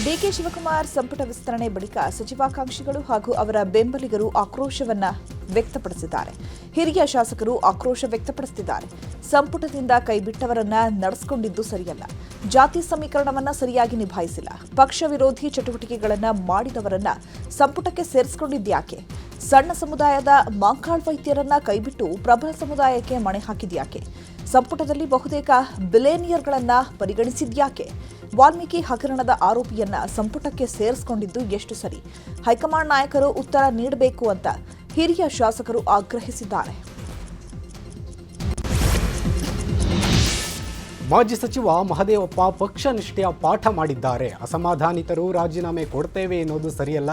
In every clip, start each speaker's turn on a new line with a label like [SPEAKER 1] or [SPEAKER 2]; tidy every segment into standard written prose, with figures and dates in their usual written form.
[SPEAKER 1] DK Shivakumar ಸಂಪುಟ ವಿಸ್ತರಣೆ ಬಳಿಕ ಸಚಿವಾಕಾಂಕ್ಷಿಗಳು ಹಾಗೂ ಅವರ ಬೆಂಬಲಿಗರು ಆಕ್ರೋಶವನ್ನ ವ್ಯಕ್ತಪಡಿಸಿದ್ದಾರೆ. ಹಿರಿಯ ಶಾಸಕರು ಆಕ್ರೋಶ ವ್ಯಕ್ತಪಡಿಸುತ್ತಿದ್ದಾರೆ. ಸಂಪುಟದಿಂದ ಕೈಬಿಟ್ಟವರನ್ನ ನಡೆಸಿಕೊಂಡಿದ್ದು ಸರಿಯಲ್ಲ. ಜಾತಿ ಸಮೀಕರಣವನ್ನ ಸರಿಯಾಗಿ ನಿಭಾಯಿಸಿಲ್ಲ. ಪಕ್ಷ ವಿರೋಧಿ ಚಟುವಟಿಕೆಗಳನ್ನ ಮಾಡಿದವರನ್ನ ಸಂಪುಟಕ್ಕೆ ಸೇರಿಸಿಕೊಂಡಿದ್ಯಾಕೆ? ಸಣ್ಣ ಸಮುದಾಯದ ಮಂಕಾಳ್ ವೈದ್ಯರನ್ನ ಕೈಬಿಟ್ಟು ಪ್ರಬಲ ಸಮುದಾಯಕ್ಕೆ ಮಣೆ ಹಾಕಿದ್ಯಾಕೆ? ಸಂಪುಟದಲ್ಲಿ ಬಹುತೇಕ ಬಿಲಿಯನಿಯರ್ಗಳನ್ನ ಪರಿಗಣಿಸಿದ್ಯಾಕೆ? ವಾಲ್ಮೀಕಿ ಹಗರಣದ ಆರೋಪಿಯನ್ನ ಸಂಪುಟಕ್ಕೆ ಸೇರಿಸಿಕೊಂಡಿದ್ದು ಎಷ್ಟು ಸರಿ? ಹೈಕಮಾಂಡ್ ನಾಯಕರು ಉತ್ತರ ನೀಡಬೇಕು ಅಂತ ಹಿರಿಯ ಶಾಸಕರು ಆಗ್ರಹಿಸಿದ್ದಾರೆ.
[SPEAKER 2] ಮಾಜಿ ಸಚಿವ ಮಹದೇವಪ್ಪ ಪಕ್ಷ ನಿಷ್ಠೆಯ ಪಾಠ ಮಾಡಿದ್ದಾರೆ. ಅಸಮಾಧಾನಿತರು ರಾಜೀನಾಮೆ ಕೊಡ್ತೇವೆ ಎನ್ನುವುದು ಸರಿಯಲ್ಲ.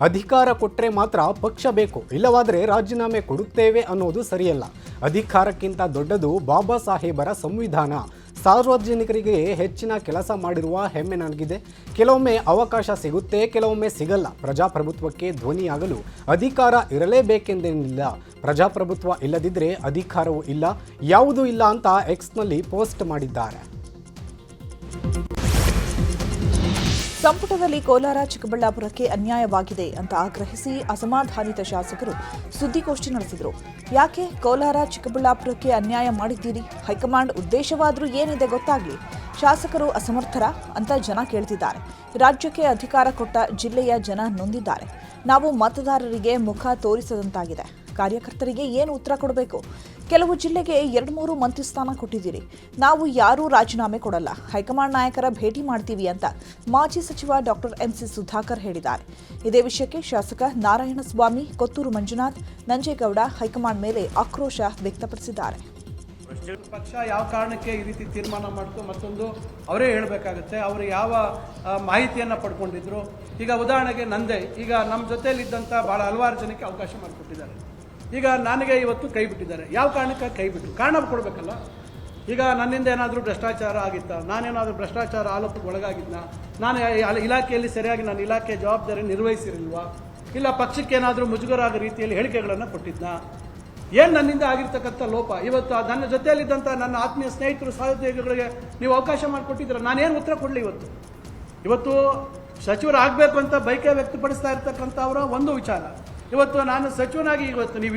[SPEAKER 2] ಅಧಿಕಾರ ಕೊಟ್ಟರೆ ಮಾತ್ರ ಪಕ್ಷ ಬೇಕು, ಇಲ್ಲವಾದರೆ ರಾಜೀನಾಮೆ ಕೊಡುತ್ತೇವೆ ಅನ್ನೋದು ಸರಿಯಲ್ಲ. ಅಧಿಕಾರಕ್ಕಿಂತ ದೊಡ್ಡದು ಬಾಬಾ ಸಾಹೇಬರ ಸಂವಿಧಾನ. ಸಾರ್ವಜನಿಕರಿಗೆ ಹೆಚ್ಚಿನ ಕೆಲಸ ಮಾಡಿರುವ ಹೆಮ್ಮೆ ನನಗಿದೆ. ಕೆಲವೊಮ್ಮೆ ಅವಕಾಶ ಸಿಗುತ್ತೆ, ಕೆಲವೊಮ್ಮೆ ಸಿಗಲ್ಲ. ಪ್ರಜಾಪ್ರಭುತ್ವಕ್ಕೆ ಧ್ವನಿಯಾಗಲು ಅಧಿಕಾರ ಇರಲೇಬೇಕೆಂದೇನಿಲ್ಲ. ಪ್ರಜಾಪ್ರಭುತ್ವ ಇಲ್ಲದಿದ್ದರೆ ಅಧಿಕಾರವೂ ಇಲ್ಲ, ಯಾವುದೂ ಇಲ್ಲ ಅಂತ ಎಕ್ಸ್ನಲ್ಲಿ ಪೋಸ್ಟ್ ಮಾಡಿದ್ದಾರೆ.
[SPEAKER 1] ಸಂಪುಟದಲ್ಲಿ ಕೋಲಾರ ಚಿಕ್ಕಬಳ್ಳಾಪುರಕ್ಕೆ ಅನ್ಯಾಯವಾಗಿದೆ ಅಂತ ಆಗ್ರಹಿಸಿ ಅಸಮಾಧಾನಿತ ಶಾಸಕರು ಸುದ್ದಿಗೋಷ್ಠಿ ನಡೆಸಿದರು. ಯಾಕೆ ಕೋಲಾರ ಚಿಕ್ಕಬಳ್ಳಾಪುರಕ್ಕೆ ಅನ್ಯಾಯ ಮಾಡಿದ್ದೀರಿ? ಹೈಕಮಾಂಡ್ ಉದ್ದೇಶವಾದರೂ ಏನಿದೆ ಗೊತ್ತಾಗಲಿ. ಶಾಸಕರು ಅಸಮರ್ಥರ ಅಂತ ಜನ ಕೇಳ್ತಿದ್ದಾರೆ. ರಾಜ್ಯಕ್ಕೆ ಅಧಿಕಾರ ಕೊಟ್ಟ ಜಿಲ್ಲೆಯ ಜನ ನೊಂದಿದ್ದಾರೆ. ನಾವು ಮತದಾರರಿಗೆ ಮುಖ ತೋರಿಸದಂತಾಗಿದೆ. ಕಾರ್ಯಕರ್ತರಿಗೆ ಏನು ಉತ್ತರ ಕೊಡಬೇಕು? ಕೆಲವು ಜಿಲ್ಲೆಗೆ 2-3 ಮಂತ್ರಿ ಸ್ಥಾನ ಕೊಟ್ಟಿದ್ದೀರಿ. ನಾವು ಯಾರೂ ರಾಜೀನಾಮೆ ಕೊಡಲ್ಲ, ಹೈಕಮಾಂಡ್ ನಾಯಕರ ಭೇಟಿ ಮಾಡ್ತೀವಿ ಅಂತ ಮಾಜಿ ಸಚಿವ ಡಾಕ್ಟರ್ ಎಂಸಿ ಸುಧಾಕರ್ ಹೇಳಿದ್ದಾರೆ. ಇದೇ ವಿಷಯಕ್ಕೆ ಶಾಸಕ ನಾರಾಯಣಸ್ವಾಮಿ, ಕೊತ್ತೂರು ಮಂಜುನಾಥ್, ನಂಜೇಗೌಡ ಹೈಕಮಾಂಡ್ ಮೇಲೆ ಆಕ್ರೋಶ ವ್ಯಕ್ತಪಡಿಸಿದ್ದಾರೆ.
[SPEAKER 3] ಪಕ್ಷ ಯಾವ ಕಾರಣಕ್ಕೆ ಈ ರೀತಿ ತೀರ್ಮಾನ ಮಾಡ್ತು ಮತ್ತೊಂದು ಅವರೇ ಹೇಳಬೇಕಾಗುತ್ತೆ. ಅವರು ಯಾವ ಮಾಹಿತಿಯನ್ನು ಪಡ್ಕೊಂಡಿದ್ರು. ಈಗ ಉದಾಹರಣೆಗೆ ನಂದೇ, ಈಗ ನಮ್ಮ ಜೊತೆಯಲ್ಲಿದ್ದಂಥ ಭಾಳ ಹಲವಾರು ಜನಕ್ಕೆ ಅವಕಾಶ ಮಾಡಿಕೊಟ್ಟಿದ್ದಾರೆ. ಈಗ ನನಗೆ ಇವತ್ತು ಕೈ ಬಿಟ್ಟಿದ್ದಾರೆ. ಯಾವ ಕಾರಣಕ್ಕೆ ಕೈ ಬಿಟ್ಟು ಕಾರಣ ಕೊಡಬೇಕಲ್ಲ. ಈಗ ನನ್ನಿಂದ ಏನಾದರೂ ಭ್ರಷ್ಟಾಚಾರ ಆಗಿತ್ತಾ? ನಾನೇನಾದರೂ ಭ್ರಷ್ಟಾಚಾರ ಆರೋಪಕ್ಕೆ ಒಳಗಾಗಿದ್ನ? ನಾನು ಇಲಾಖೆಯಲ್ಲಿ ಸರಿಯಾಗಿ ನನ್ನ ಇಲಾಖೆ ಜವಾಬ್ದಾರಿ ನಿರ್ವಹಿಸಿರಲಿಲ್ವಾ? ಇಲ್ಲ ಪಕ್ಷಕ್ಕೆ ಏನಾದರೂ ಮುಜುಗರ ಆಗೋ ರೀತಿಯಲ್ಲಿ ಹೇಳಿಕೆಗಳನ್ನು ಕೊಟ್ಟಿದ್ನಾ? ಏನು ನನ್ನಿಂದ ಆಗಿರ್ತಕ್ಕಂಥ ಲೋಪ? ಇವತ್ತು ನನ್ನ ಜೊತೆಯಲ್ಲಿದ್ದಂಥ ನನ್ನ ಆತ್ಮೀಯ ಸ್ನೇಹಿತರು ಸಹೋದ್ಯೋಗಿಗಳಿಗೆ ನೀವು ಅವಕಾಶ ಮಾಡಿಕೊಟ್ಟಿದ್ದೀರ. ನಾನೇನು ಉತ್ತರ ಕೊಡಲಿ? ಇವತ್ತು ಸಚಿವರು ಆಗಬೇಕು ಅಂತ ಬಯಕೆ ವ್ಯಕ್ತಪಡಿಸ್ತಾ ಇರ್ತಕ್ಕಂಥವರ ಒಂದು ವಿಚಾರ. ಇವತ್ತು ನಾನು ಸಚಿವನಾಗಿ ಇವತ್ತು ನೀವು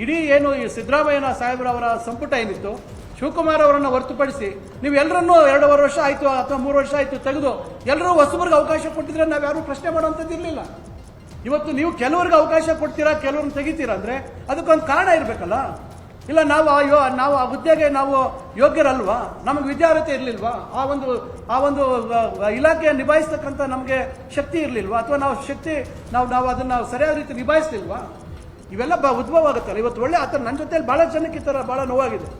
[SPEAKER 3] ಇಡೀ ಏನು ಈ ಸಿದ್ದರಾಮಯ್ಯ ಸಾಹೇಬ್ರವರ ಸಂಪುಟ ಏನಿತ್ತು, ಶಿವಕುಮಾರ್ ಅವರನ್ನು ಹೊರತುಪಡಿಸಿ ನೀವು ಎಲ್ಲರನ್ನೂ 2.5 ವರ್ಷ ಆಯಿತು ಅಥವಾ 3 ವರ್ಷ ಆಯಿತು ತೆಗೆದು ಎಲ್ಲರೂ ಹೊಸಬರಿಗೆ ಅವಕಾಶ ಕೊಟ್ಟಿದ್ರೆ ನಾವು ಯಾರೂ ಪ್ರಶ್ನೆ ಮಾಡುವಂಥದ್ದು ಇರಲಿಲ್ಲ. ಇವತ್ತು ನೀವು ಕೆಲವರಿಗೆ ಅವಕಾಶ ಕೊಡ್ತೀರಾ, ಕೆಲವ್ರನ್ನ ತೆಗಿತೀರಾ ಅಂದರೆ ಅದಕ್ಕೊಂದು ಕಾರಣ ಇರಬೇಕಲ್ಲ. ಇಲ್ಲ ನಾವು ಆ ಹುದ್ದೆಗೆ ನಾವು ಯೋಗ್ಯರಲ್ವಾ? ನಮಗೆ ವಿದ್ಯಾರ್ಹತೆ ಇರಲಿಲ್ವಾ? ಆ ಒಂದು ಇಲಾಖೆ ನಿಭಾಯಿಸ್ತಕ್ಕಂಥ ನಮಗೆ ಶಕ್ತಿ ಇರಲಿಲ್ವಾ? ಅಥವಾ ನಾವು ಅದನ್ನು ಸರಿಯಾದ ರೀತಿ ನಿಭಾಯಿಸಲಿಲ್ವಾ? ಇವೆಲ್ಲ ಉದ್ಭವ ಆಗುತ್ತಲ್ಲ. ಇವತ್ತು ಒಳ್ಳೆ ಆತ ನನ್ನ ಜೊತೆಯಲ್ಲಿ ಭಾಳ ಜನಕ್ಕೆ ಈ ಥರ ಭಾಳ ನೋವಾಗಿದೆ.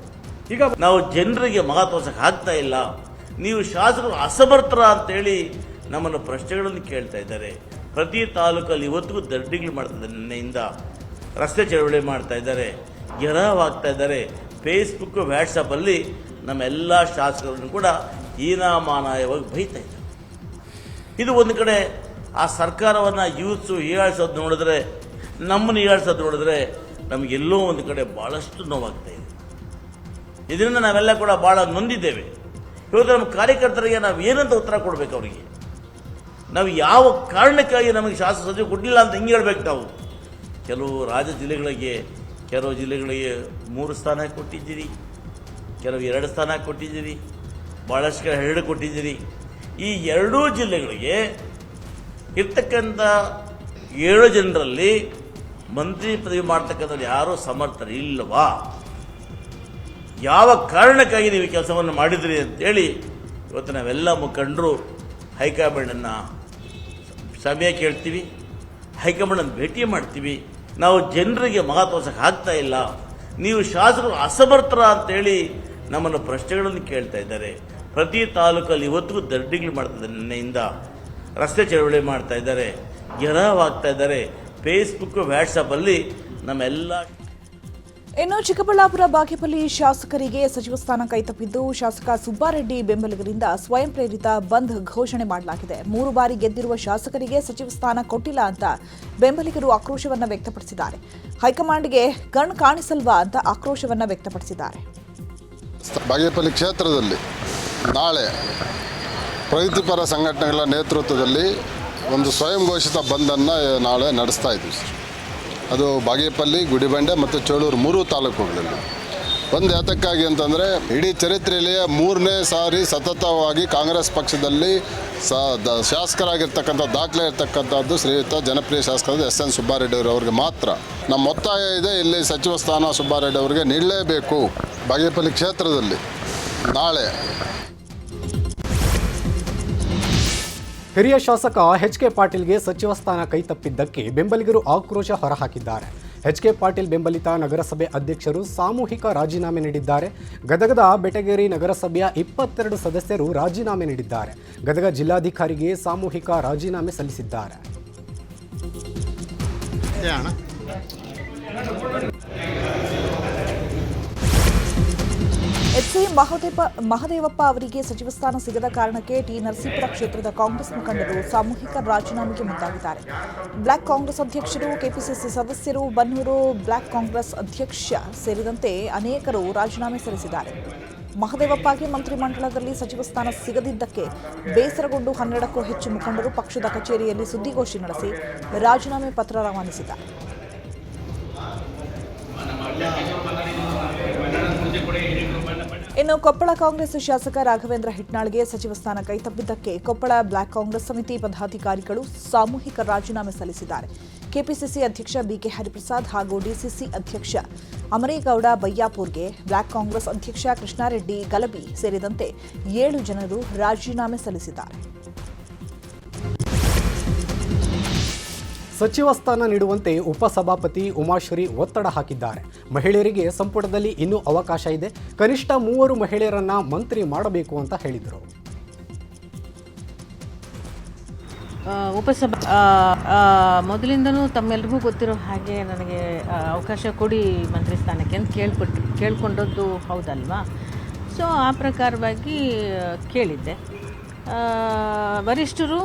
[SPEAKER 3] ಈಗ
[SPEAKER 4] ನಾವು ಜನರಿಗೆ ಮಗ ತೋರ್ಸಕ್ಕೆ ಆಗ್ತಾ ಇಲ್ಲ, ನೀವು ಶಾಸಕರು ಅಸಮರ್ಥರ ಅಂತೇಳಿ ನಮ್ಮನ್ನು ಪ್ರಶ್ನೆಗಳನ್ನು ಕೇಳ್ತಾ ಇದ್ದಾರೆ. ಪ್ರತಿ ತಾಲೂಕಲ್ಲಿ ಇವತ್ತಿಗೂ ದರ್ಡಿಗಳು ಮಾಡ್ತಾ ಇದ್ದಾರೆ. ನಿನ್ನೆಯಿಂದ ರಸ್ತೆ ಚಳವಳಿ ಮಾಡ್ತಾ ಇದ್ದಾರೆ, ಗೆರವಾಗ್ತಾ ಇದ್ದಾರೆ. ಫೇಸ್ಬುಕ್ ವಾಟ್ಸಪ್ಪಲ್ಲಿ ನಮ್ಮೆಲ್ಲ ಶಾಸಕರನ್ನು ಕೂಡ ಹೀನಾಮಾನಯವಾಗಿ ಬೈತಾ ಇದ್ದಾರೆ. ಇದು ಒಂದು ಕಡೆ ಆ ಸರ್ಕಾರವನ್ನು ಯೂತ್ಸು ಹೀಯಾಳಿಸೋದು ನೋಡಿದ್ರೆ, ನಮ್ಮನ್ನು ಹೀಯಾಳಿಸೋದು ನೋಡಿದ್ರೆ ನಮಗೆಲ್ಲೋ ಒಂದು ಕಡೆ ಭಾಳಷ್ಟು ನೋವಾಗ್ತಾ ಇದೆ. ಇದರಿಂದ ನಾವೆಲ್ಲ ಕೂಡ ಭಾಳ ನೊಂದಿದ್ದೇವೆ. ಇವತ್ತು ನಮ್ಮ ಕಾರ್ಯಕರ್ತರಿಗೆ ನಾವು ಏನಂತ ಉತ್ತರ ಕೊಡಬೇಕು? ಅವರಿಗೆ ನಾವು ಯಾವ ಕಾರಣಕ್ಕಾಗಿ ನಮಗೆ ಶಾಸಕ ಸಚಿವ ಕೊಡಲಿಲ್ಲ ಅಂತ ಹಿಂಗೆ ಹೇಳ್ಬೇಕು ನಾವು? ಕೆಲವು ಕೆಲವು ಜಿಲ್ಲೆಗಳಿಗೆ 3 ಸ್ಥಾನ ಕೊಟ್ಟಿದ್ದೀರಿ, ಕೆಲವು 2 ಸ್ಥಾನ ಕೊಟ್ಟಿದ್ದೀರಿ, ಭಾಳಷ್ಟು ಕಡೆ 2 ಕೊಟ್ಟಿದ್ದೀರಿ. ಈ 2 ಜಿಲ್ಲೆಗಳಿಗೆ ಇರ್ತಕ್ಕಂಥ 7 ಜನರಲ್ಲಿ ಮಂತ್ರಿ ಪದವಿ ಮಾಡ್ತಕ್ಕಂಥದ್ದು ಯಾರೂ ಸಮರ್ಥರಿಲ್ಲವಾ? ಯಾವ ಕಾರಣಕ್ಕಾಗಿ ನೀವು ಕೆಲಸವನ್ನು ಮಾಡಿದ್ರಿ ಅಂತೇಳಿ ಇವತ್ತು ನಾವೆಲ್ಲ ಮುಖಂಡರು ಹೈಕಮಾಂಡನ್ನು ಸಮಯ ಕೇಳ್ತೀವಿ, ಹೈಕಮಾಂಡನ್ನು ಭೇಟಿ ಮಾಡ್ತೀವಿ. ನಾವು ಜನರಿಗೆ ಮಗ ತೋರ್ಸಕ್ಕೆ ಆಗ್ತಾ ಇಲ್ಲ, ನೀವು ಶಾಸಕರು ಅಸಮರ್ಥರ ಅಂತೇಳಿ ನಮ್ಮನ್ನು ಪ್ರಶ್ನೆಗಳನ್ನು ಕೇಳ್ತಾ ಇದ್ದಾರೆ. ಪ್ರತಿ ತಾಲೂಕಲ್ಲಿ ಇವತ್ತಿಗೂ ದರ್ಡಿಗಳು ಮಾಡ್ತಾ ಇದ್ದಾರೆ. ನಿನ್ನೆಯಿಂದ ರಸ್ತೆ ಚಳವಳಿ ಮಾಡ್ತಾ ಇದ್ದಾರೆ, ಗೆರವಾಗ್ತಾ ಇದ್ದಾರೆ. ಫೇಸ್ಬುಕ್ ವಾಟ್ಸಪ್ಪಲ್ಲಿ ನಮ್ಮೆಲ್ಲ
[SPEAKER 1] ಇನ್ನು ಚಿಕ್ಕಬಳ್ಳಾಪುರ ಬಾಗೇಪಲ್ಲಿ ಶಾಸಕರಿಗೆ ಸಚಿವ ಸ್ಥಾನ ಕೈತಪ್ಪಿದ್ದು ಶಾಸಕ ಸುಬ್ಬಾರೆಡ್ಡಿ ಬೆಂಬಲಿಗರಿಂದ ಸ್ವಯಂ ಪ್ರೇರಿತ ಬಂದ್ ಘೋಷಣೆ ಮಾಡಲಾಗಿದೆ. 3 ಬಾರಿ ಗೆದ್ದಿರುವ ಶಾಸಕರಿಗೆ ಸಚಿವ ಸ್ಥಾನ ಕೊಟ್ಟಿಲ್ಲ ಅಂತ ಬೆಂಬಲಿಗರು ಆಕ್ರೋಶವನ್ನ ವ್ಯಕ್ತಪಡಿಸಿದ್ದಾರೆ. ಹೈಕಮಾಂಡ್ಗೆ ಕಣ್ಣು ಕಾಣಿಸಲ್ವಾ ಅಂತ ಆಕ್ರೋಶವನ್ನ ವ್ಯಕ್ತಪಡಿಸಿದ್ದಾರೆ.
[SPEAKER 5] ಬಾಗೇಪಲ್ಲಿ ಕ್ಷೇತ್ರದಲ್ಲಿ ನಾಳೆ ಪ್ರಗತಿಪರ ಸಂಘಟನೆಗಳ ನೇತೃತ್ವದಲ್ಲಿ ಒಂದು ಸ್ವಯಂ ಘೋಷಿತ ಬಂದನ್ನು ನಾಳೆ ನಡೆಸ್ತಾ ಇದ್ದೀವಿ ಸರ್. ಅದು ಬಾಗೇಪಲ್ಲಿ, ಗುಡಿಬಂಡೆ ಮತ್ತು ಚೋಳೂರು 3 ತಾಲೂಕುಗಳಲ್ಲಿ. ಒಂದು ಯಾತಕ್ಕಾಗಿ ಅಂತಂದರೆ ಇಡೀ ಚರಿತ್ರೆಯಲ್ಲಿ 3ನೇ ಸಾರಿ ಸತತವಾಗಿ ಕಾಂಗ್ರೆಸ್ ಪಕ್ಷದಲ್ಲಿ ಶಾಸಕರಾಗಿರ್ತಕ್ಕಂಥ ದಾಖಲೆ ಇರ್ತಕ್ಕಂಥದ್ದು ಶ್ರೀಯುತ ಜನಪ್ರಿಯ ಶಾಸಕರಾದ ಎಸ್ ಎನ್ ಸುಬ್ಬಾರೆಡ್ಡಿ ಅವರಿಗೆ ಮಾತ್ರ. ನಮ್ಮ ಒತ್ತಾಯ ಇದೆ, ಇಲ್ಲಿ ಸಚಿವ ಸ್ಥಾನ ಸುಬ್ಬಾರೆಡ್ಡಿ ಅವರಿಗೆ ನೀಡಲೇಬೇಕು. ಬಾಗೇಪಲ್ಲಿ ಕ್ಷೇತ್ರದಲ್ಲಿ ನಾಳೆ
[SPEAKER 2] ಹಿರಿಯ ಶಾಸಕ ಎಚ್ ಕೆ ಪಾಟೀಲ್ಗೆ ಸಚಿವ ಸ್ಥಾನ ಕೈತಪ್ಪಿದ್ದಕ್ಕೆ ಬೆಂಬಲಿಗರು ಆಕ್ರೋಶ ಹೊರಹಾಕಿದ್ದಾರೆ. ಎಚ್ ಕೆ ಪಾಟೀಲ್ ಬೆಂಬಲಿತ ನಗರಸಭೆ ಅಧ್ಯಕ್ಷರು ಸಾಮೂಹಿಕ ರಾಜೀನಾಮೆ ನೀಡಿದ್ದಾರೆ. ಗದಗದ ಬೆಟಗೇರಿ ನಗರಸಭೆಯ 22 ಸದಸ್ಯರು ರಾಜೀನಾಮೆ ನೀಡಿದ್ದಾರೆ. ಗದಗ ಜಿಲ್ಲಾಧಿಕಾರಿಗೆ ಸಾಮೂಹಿಕ ರಾಜೀನಾಮೆ ಸಲ್ಲಿಸಿದ್ದಾರೆ.
[SPEAKER 1] ಎಚ್.ಸಿ. ಮಹದೇವಪ್ಪ ಅವರಿಗೆ ಸಚಿವ ಸ್ಥಾನ ಸಿಗದ ಕಾರಣಕ್ಕೆ ಟಿ. ನರಸೀಪುರ ಕ್ಷೇತ್ರದ ಕಾಂಗ್ರೆಸ್ ಮುಖಂಡರು ಸಾಮೂಹಿಕ ರಾಜೀನಾಮೆಗೆ ಮುಂದಾಗಿದ್ದಾರೆ. ಬ್ಲಾಕ್ ಕಾಂಗ್ರೆಸ್ ಅಧ್ಯಕ್ಷರು, ಕೆಪಿಸಿಸಿ ಸದಸ್ಯರು, ಬನ್ನೂರು ಬ್ಲಾಕ್ ಕಾಂಗ್ರೆಸ್ ಅಧ್ಯಕ್ಷ ಸೇರಿದಂತೆ ಅನೇಕರು ರಾಜೀನಾಮೆ ಸಲ್ಲಿಸಿದ್ದಾರೆ. ಮಹದೇವಪ್ಪಗೆ ಮಂತ್ರಿಮಂಡಲದಲ್ಲಿ ಸಚಿವ ಸ್ಥಾನ ಸಿಗದಿದ್ದಕ್ಕೆ ಬೇಸರಗೊಂಡು 12ಕ್ಕೂ ಹೆಚ್ಚು ಮುಖಂಡರು ಪಕ್ಷದ ಕಚೇರಿಯಲ್ಲಿ ಸುದ್ದಿಗೋಷ್ಠಿ ನಡೆಸಿ ರಾಜೀನಾಮೆ ಪತ್ರ ರವಾನಿಸಿದ್ದಾರೆ. ಇನ್ನು ಕೊಪ್ಪಳ ಕಾಂಗ್ರೆಸ್ ಶಾಸಕ ರಾಘವೇಂದ್ರ ಹಿಟ್ನಾಳ್ಗೆ ಸಚಿವ ಸ್ಥಾನ ಕೈತಪ್ಪಿದ್ದಕ್ಕೆ ಕೊಪ್ಪಳ ಬ್ಲಾಕ್ ಕಾಂಗ್ರೆಸ್ ಸಮಿತಿ ಪದಾಧಿಕಾರಿಗಳು ಸಾಮೂಹಿಕ ರಾಜೀನಾಮೆ ಸಲ್ಲಿಸಿದ್ದಾರೆ. ಕೆಪಿಸಿಸಿ ಅಧ್ಯಕ್ಷ ಬಿಕೆ ಹರಿಪ್ರಸಾದ್ ಹಾಗೂ ಡಿಸಿಸಿ ಅಧ್ಯಕ್ಷ ಅಮರೇಗೌಡ ಬಯ್ಯಾಪುರ್ಗೆ, ಬ್ಲಾಕ್ ಕಾಂಗ್ರೆಸ್ ಅಧ್ಯಕ್ಷ ಕೃಷ್ಣಾರೆಡ್ಡಿ ಗಲಬಿ ಸೇರಿದಂತೆ 7 ಜನರು ರಾಜೀನಾಮೆ ಸಲ್ಲಿಸಿದ್ದಾರೆ.
[SPEAKER 2] ಸಚಿವ ಸ್ಥಾನ ನೀಡುವಂತೆ ಉಪಸಭಾಪತಿ ಉಮಾಶ್ರೀ ಒತ್ತಡ ಹಾಕಿದ್ದಾರೆ. ಮಹಿಳೆಯರಿಗೆ ಸಂಪುಟದಲ್ಲಿ ಇನ್ನೂ ಅವಕಾಶ ಇದೆ, ಕನಿಷ್ಠ 3 ಮಹಿಳೆಯರನ್ನ ಮಂತ್ರಿ ಮಾಡಬೇಕು ಅಂತ ಹೇಳಿದರು.
[SPEAKER 6] ಮೊದಲಿಂದನೂ ತಮ್ಮೆಲ್ಲರಿಗೂ ಗೊತ್ತಿರೋ ಹಾಗೆ ನನಗೆ ಅವಕಾಶ ಕೊಡಿ ಮಂತ್ರಿ ಸ್ಥಾನಕ್ಕೆ ಅಂತ ಕೇಳ್ಕೊಂಡದ್ದು ಹೌದಲ್ವಾ. ಸೊ ಆ ಪ್ರಕಾರವಾಗಿ ಕೇಳಿದ್ದೆ. ವರಿಷ್ಠರು